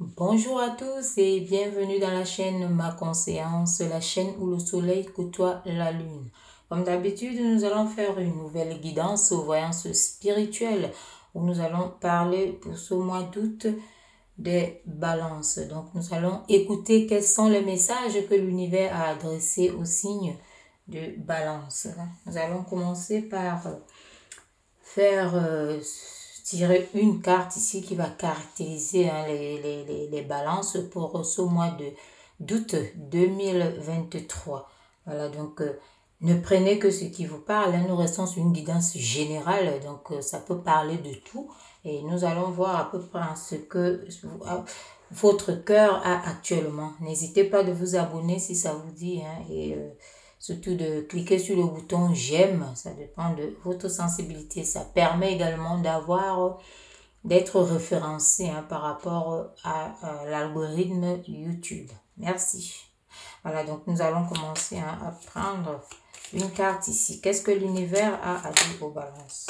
Bonjour à tous et bienvenue dans la chaîne Ma Conscience, la chaîne où le soleil côtoie la lune. Comme d'habitude, nous allons faire une nouvelle guidance aux voyances spirituelles où nous allons parler pour ce mois d'août des balances. Donc nous allons écouter quels sont les messages que l'univers a adressés aux signes de balance. Nous allons commencer par faire tirer une carte ici qui va caractériser les balances pour ce mois d'août 2023. Voilà, donc ne prenez que ce qui vous parle. Nous restons sur une guidance générale, donc ça peut parler de tout. Et nous allons voir à peu près ce que votre cœur a actuellement. N'hésitez pas de vous abonner si ça vous dit. Et surtout de cliquer sur le bouton j'aime, ça dépend de votre sensibilité. Ça permet également d'être référencé par rapport à l'algorithme YouTube. Merci. Voilà, donc nous allons commencer à prendre une carte ici. Qu'est-ce que l'univers a à dire aux balances?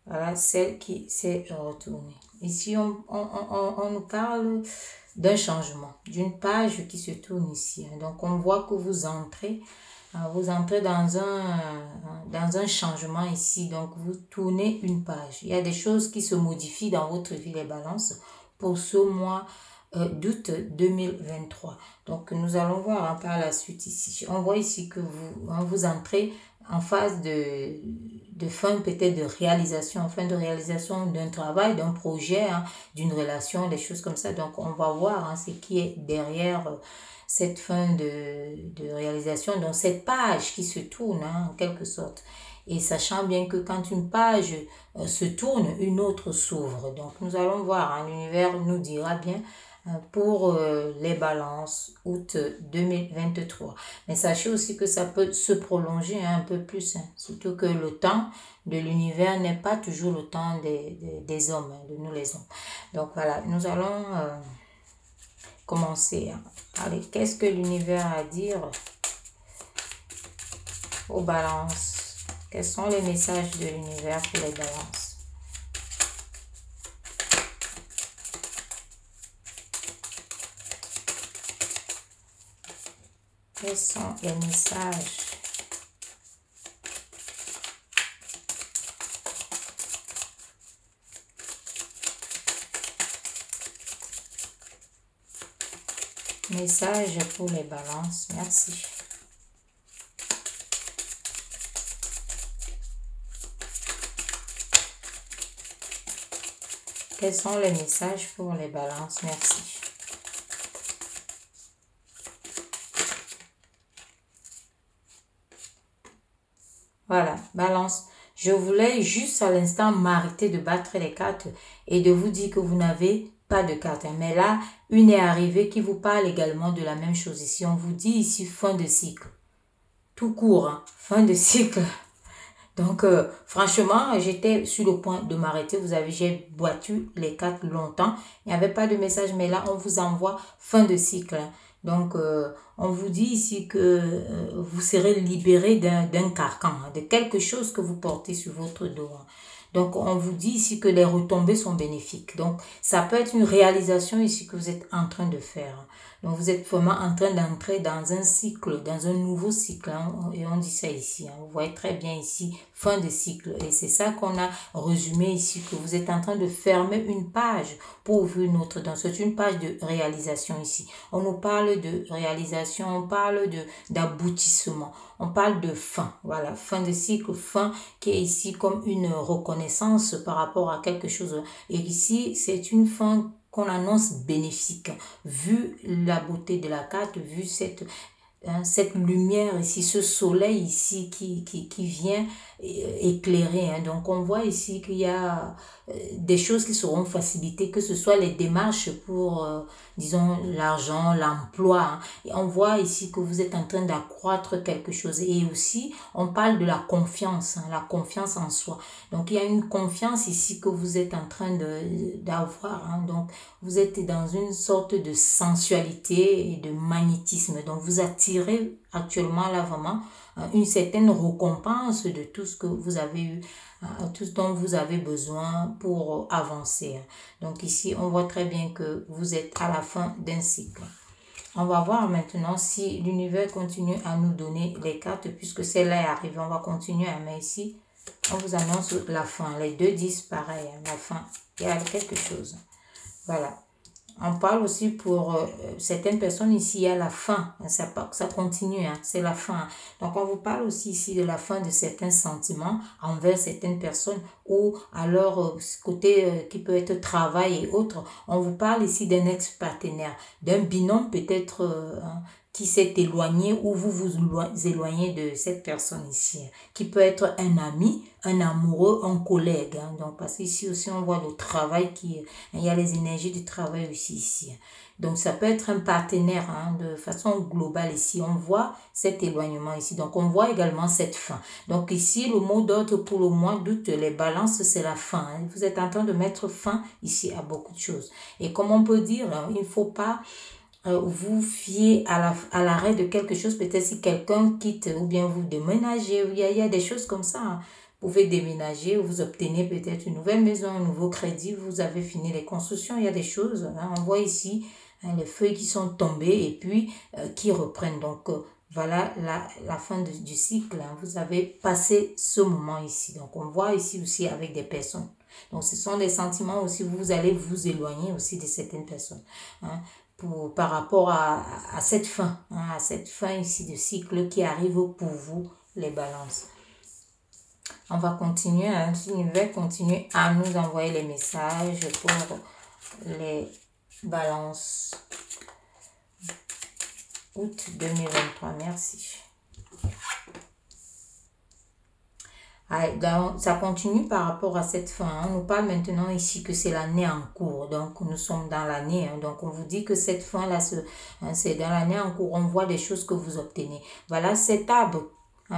Voilà, celle qui s'est retournée. Ici, on nous parle d'un changement, d'une page qui se tourne ici. Donc, on voit que vous entrez dans un changement ici. Donc, vous tournez une page. Il y a des choses qui se modifient dans votre vie, les balances, pour ce mois d'août 2023. Donc, nous allons voir par la suite ici. On voit ici que vous entrez en phase de fin peut-être de réalisation, fin de réalisation d'un travail, d'un projet, d'une relation, des choses comme ça. Donc, on va voir ce qui est derrière cette fin de réalisation, donc cette page qui se tourne en quelque sorte. Et sachant bien que quand une page se tourne, une autre s'ouvre. Donc, nous allons voir, l'univers nous dira bien pour les balances août 2023. Mais sachez aussi que ça peut se prolonger un peu plus, surtout que le temps de l'univers n'est pas toujours le temps des hommes, de nous les hommes. Donc voilà, nous allons commencer. Allez, qu'est-ce que l'univers a à dire aux balances? Quels sont les messages de l'univers pour les balances? Quels sont les messages? Message pour les balances, merci. Quels sont les messages pour les balances, merci. Voilà, balance. Je voulais juste à l'instant m'arrêter de battre les cartes et de vous dire que vous n'avez pas de cartes. Mais là, une est arrivée qui vous parle également de la même chose ici. On vous dit ici fin de cycle. Tout court, fin de cycle. Donc, franchement, j'étais sur le point de m'arrêter. Vous avez, j'ai battu les cartes longtemps. Il n'y avait pas de message, mais là, on vous envoie fin de cycle. Donc, on vous dit ici que vous serez libéré d'un carcan, de quelque chose que vous portez sur votre dos. Donc, on vous dit ici que les retombées sont bénéfiques. Donc, ça peut être une réalisation ici que vous êtes en train de faire. Donc, vous êtes vraiment en train d'entrer dans un cycle, dans un nouveau cycle. Et on dit ça ici. Vous voyez très bien ici, fin de cycle. Et c'est ça qu'on a résumé ici, que vous êtes en train de fermer une page pour ouvrir une autre. Donc, c'est une page de réalisation ici. On nous parle de réalisation, on parle d'aboutissement. On parle de fin, voilà, fin de cycle, fin qui est ici comme une reconnaissance par rapport à quelque chose. Et ici, c'est une fin qu'on annonce bénéfique, vu la beauté de la carte, vu cette lumière ici, ce soleil ici qui vient éclairer. Donc, on voit ici qu'il y a des choses qui seront facilitées, que ce soit les démarches pour, disons, l'argent, l'emploi. Et on voit ici que vous êtes en train d'accroître quelque chose. Et aussi, on parle de la confiance en soi. Donc, il y a une confiance ici que vous êtes en train d'avoir. Donc, vous êtes dans une sorte de sensualité et de magnétisme. Donc, vous attirez actuellement là vraiment une certaine récompense de tout ce que vous avez eu, tout ce dont vous avez besoin pour avancer. Donc ici, on voit très bien que vous êtes à la fin d'un cycle. On va voir maintenant si l'univers continue à nous donner les cartes, puisque celle-là est arrivée. On va continuer, mais ici, on vous annonce la fin. Les deux disent pareil, la fin. Il y a quelque chose. Voilà. On parle aussi pour certaines personnes ici, il y a la fin. Ça continue, c'est la fin. Donc, on vous parle aussi ici de la fin de certains sentiments envers certaines personnes ou alors côté qui peut être travail et autres. On vous parle ici d'un ex-partenaire, d'un binôme peut-être qui s'est éloigné ou vous vous éloignez de cette personne ici, qui peut être un ami, un amoureux, un collègue. Donc, parce qu'ici aussi, on voit le travail il y a les énergies du travail aussi ici. Donc, ça peut être un partenaire de façon globale ici. On voit cet éloignement ici. Donc, on voit également cette fin. Donc, ici, le mot d'ordre pour le mois d'août, les balances, c'est la fin. Vous êtes en train de mettre fin ici à beaucoup de choses. Et comme on peut dire, il ne faut pas vous fiez à l'arrêt de quelque chose, peut-être si quelqu'un quitte ou bien vous déménagez, il y a des choses comme ça. Vous pouvez déménager, vous obtenez peut-être une nouvelle maison, un nouveau crédit, vous avez fini les constructions, il y a des choses. On voit ici les feuilles qui sont tombées et puis qui reprennent. Donc voilà la fin du cycle. Vous avez passé ce moment ici. Donc on voit ici aussi avec des personnes. Donc ce sont des sentiments aussi, vous allez vous éloigner aussi de certaines personnes. Par rapport à cette fin, à cette fin ici de cycle qui arrive pour vous, les balances. On va continuer, l'univers continue à nous envoyer les messages pour les balances. Août 2023, merci. Ça continue par rapport à cette fin. On nous parle maintenant ici que c'est l'année en cours. Donc, nous sommes dans l'année. Donc, on vous dit que cette fin-là, c'est dans l'année en cours. On voit des choses que vous obtenez. Voilà cet arbre.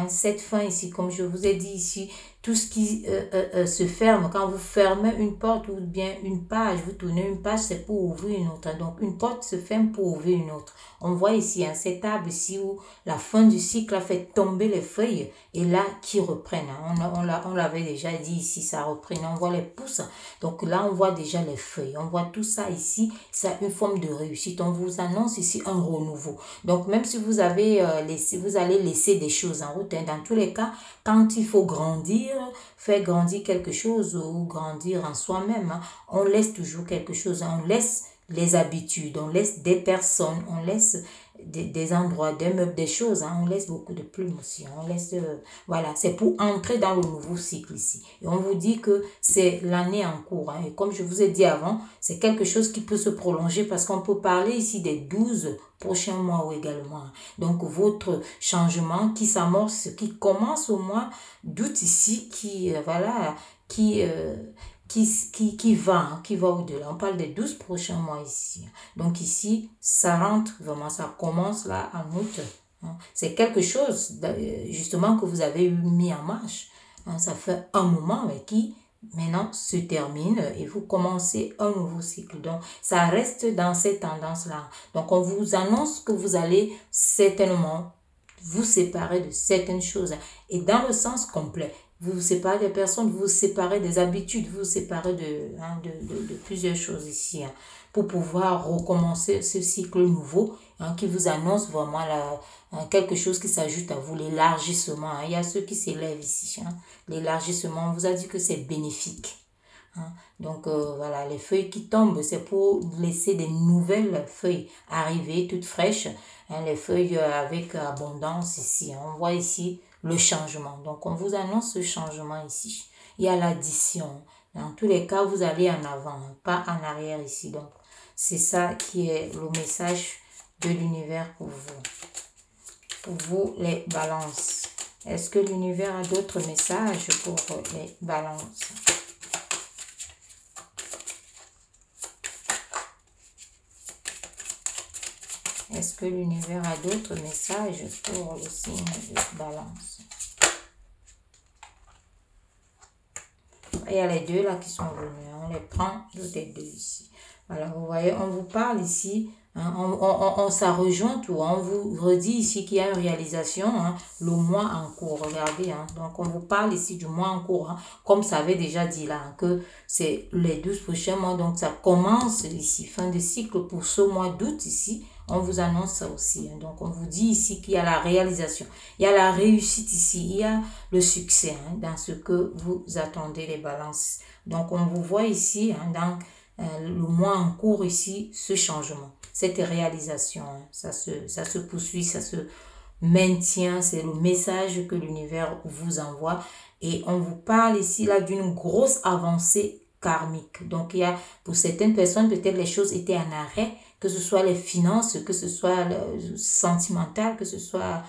Cette fin ici, comme je vous ai dit ici, tout ce qui se ferme, quand vous fermez une porte ou bien une page, vous tournez une page, c'est pour ouvrir une autre. Donc, une porte se ferme pour ouvrir une autre. On voit ici cet arbre ici où la fin du cycle a fait tomber les feuilles et là, qui reprennent. On l'avait déjà dit ici, ça reprend. On voit les pousses. Donc là, on voit déjà les feuilles. On voit tout ça ici. C'est une forme de réussite. On vous annonce ici un renouveau. Donc, même si vous avez vous allez laisser des choses en route, dans tous les cas, quand il faut grandir, faire grandir quelque chose ou grandir en soi-même, on laisse toujours quelque chose. On laisse les habitudes, on laisse des personnes, on laisse des endroits, des meubles, des choses. On laisse beaucoup de plumes aussi. On laisse, voilà, c'est pour entrer dans le nouveau cycle ici. Et on vous dit que c'est l'année en cours. Et comme je vous ai dit avant, c'est quelque chose qui peut se prolonger parce qu'on peut parler ici des 12 prochains mois également. Donc, votre changement qui s'amorce, qui commence au mois d'août ici, qui va au-delà. On parle des 12 prochains mois ici. Donc ici, ça rentre vraiment, ça commence là en août. C'est quelque chose justement que vous avez mis en marche. Ça fait un moment mais qui maintenant se termine et vous commencez un nouveau cycle. Donc ça reste dans cette tendance-là. Donc on vous annonce que vous allez certainement vous séparer de certaines choses et dans le sens complet. Vous vous séparez des personnes, vous vous séparez des habitudes, vous vous séparez de plusieurs choses ici pour pouvoir recommencer ce cycle nouveau qui vous annonce vraiment quelque chose qui s'ajoute à vous, l'élargissement. Il y a ceux qui s'élèvent ici. L'élargissement, on vous a dit que c'est bénéfique. Donc voilà, les feuilles qui tombent, c'est pour laisser des nouvelles feuilles arriver toutes fraîches. Les feuilles avec abondance ici. On voit ici le changement. Donc, on vous annonce ce changement ici. Il y a l'addition. Dans tous les cas, vous allez en avant, pas en arrière ici. Donc, c'est ça qui est le message de l'univers pour vous. Pour vous, les balances. Est-ce que l'univers a d'autres messages pour les balances? Est-ce que l'univers a d'autres messages pour le signe de Balance? Il y a les deux là qui sont venus. On les prend, toutes les deux ici. Voilà, vous voyez, on vous parle ici, hein, ça rejoint tout. On vous redit ici qu'il y a une réalisation, hein, le mois en cours. Regardez, hein, donc on vous parle ici du mois en cours, hein, comme ça avait déjà dit là, hein, que c'est les 12 prochains mois. Donc ça commence ici, fin de cycle pour ce mois d'août ici. On vous annonce ça aussi. Hein. Donc, on vous dit ici qu'il y a la réalisation. Il y a la réussite ici. Il y a le succès hein, dans ce que vous attendez, les balances. Donc, on vous voit ici, hein, dans le mois en cours ici, ce changement, cette réalisation. Hein. Ça se poursuit, ça se maintient. C'est le message que l'univers vous envoie. Et on vous parle ici, là, d'une grosse avancée karmique. Donc, il y a, pour certaines personnes, peut-être les choses étaient en arrêt, que ce soit les finances, que ce soit le sentimental, que ce soit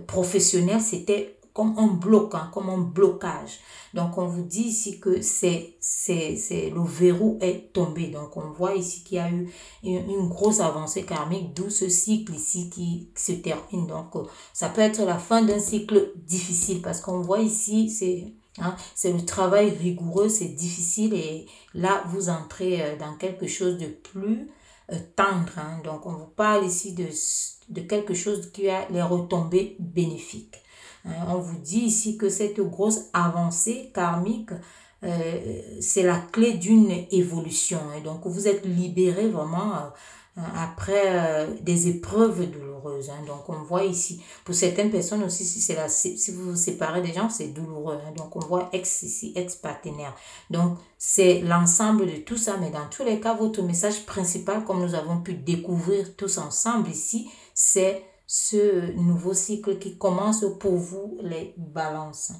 professionnel, c'était comme un bloc, hein, comme un blocage. Donc, on vous dit ici que le verrou est tombé. Donc, on voit ici qu'il y a eu une grosse avancée karmique, d'où ce cycle ici qui se termine. Donc, ça peut être la fin d'un cycle difficile parce qu'on voit ici, c'est le travail rigoureux, c'est difficile et là, vous entrez dans quelque chose de plus tendre. Hein. Donc, on vous parle ici de quelque chose qui a les retombées bénéfiques. Hein. On vous dit ici que cette grosse avancée karmique, c'est la clé d'une évolution. Hein. Donc, vous êtes libéré vraiment après des épreuves douloureuses. Hein. Donc, on voit ici, pour certaines personnes aussi, si vous vous séparez des gens, c'est douloureux. Hein. Donc, on voit ex-partenaire. Donc, c'est l'ensemble de tout ça. Mais dans tous les cas, votre message principal, comme nous avons pu découvrir tous ensemble ici, c'est ce nouveau cycle qui commence pour vous, les balances.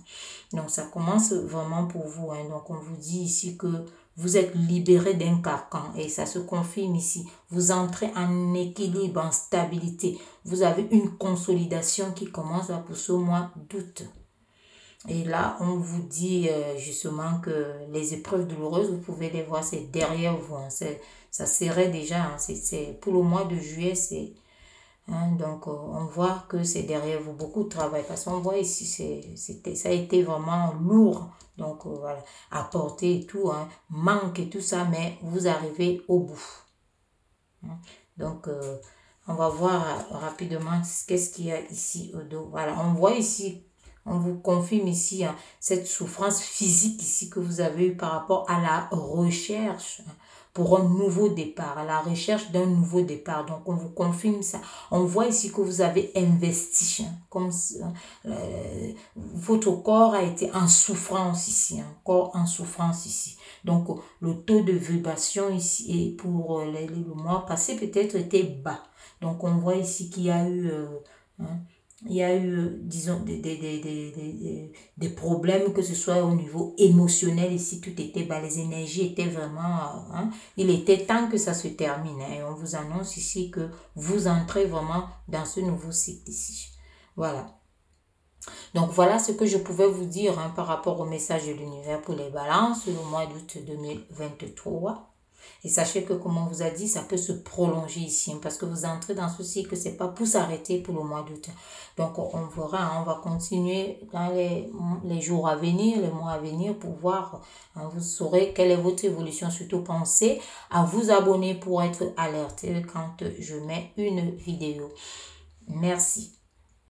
Donc, ça commence vraiment pour vous. Hein. Donc, on vous dit ici que vous êtes libéré d'un carcan et ça se confirme ici. Vous entrez en équilibre, en stabilité. Vous avez une consolidation qui commence là pour ce mois d'août. Et là, on vous dit justement que les épreuves douloureuses, vous pouvez les voir, c'est derrière vous. Hein. Ça serait déjà, hein. Pour le mois de juillet, c'est... Hein, donc, on voit que c'est derrière vous beaucoup de travail parce qu'on voit ici, ça a été vraiment lourd. Donc, voilà, à porter et tout, hein, manque et tout ça, mais vous arrivez au bout. Hein. Donc, on va voir rapidement qu'est-ce qu'il y a ici au dos. Voilà, on voit ici, on vous confirme ici hein, cette souffrance physique ici que vous avez eue par rapport à la recherche. Hein, pour un nouveau départ, à la recherche d'un nouveau départ. Donc, on vous confirme ça. On voit ici que vous avez investi, hein, comme votre corps a été en souffrance ici, hein, corps en souffrance ici. Donc, le taux de vibration ici, et pour le mois passé, peut-être était bas. Donc, on voit ici qu'il y a eu... hein, il y a eu, disons, des problèmes, que ce soit au niveau émotionnel, ici, tout était bas, les énergies étaient vraiment, hein, il était temps que ça se termine, hein, et on vous annonce ici que vous entrez vraiment dans ce nouveau cycle ici. Voilà. Donc, voilà ce que je pouvais vous dire hein, par rapport au message de l'univers pour les balances, le mois d'août 2023. Et sachez que, comme on vous a dit, ça peut se prolonger ici, hein, parce que vous entrez dans ce cycle, c'est pas pour s'arrêter pour le mois d'août. Donc, on verra, hein, on va continuer dans les jours à venir, les mois à venir, pour voir, hein, vous saurez quelle est votre évolution. Surtout, pensez à vous abonner pour être alerté quand je mets une vidéo. Merci.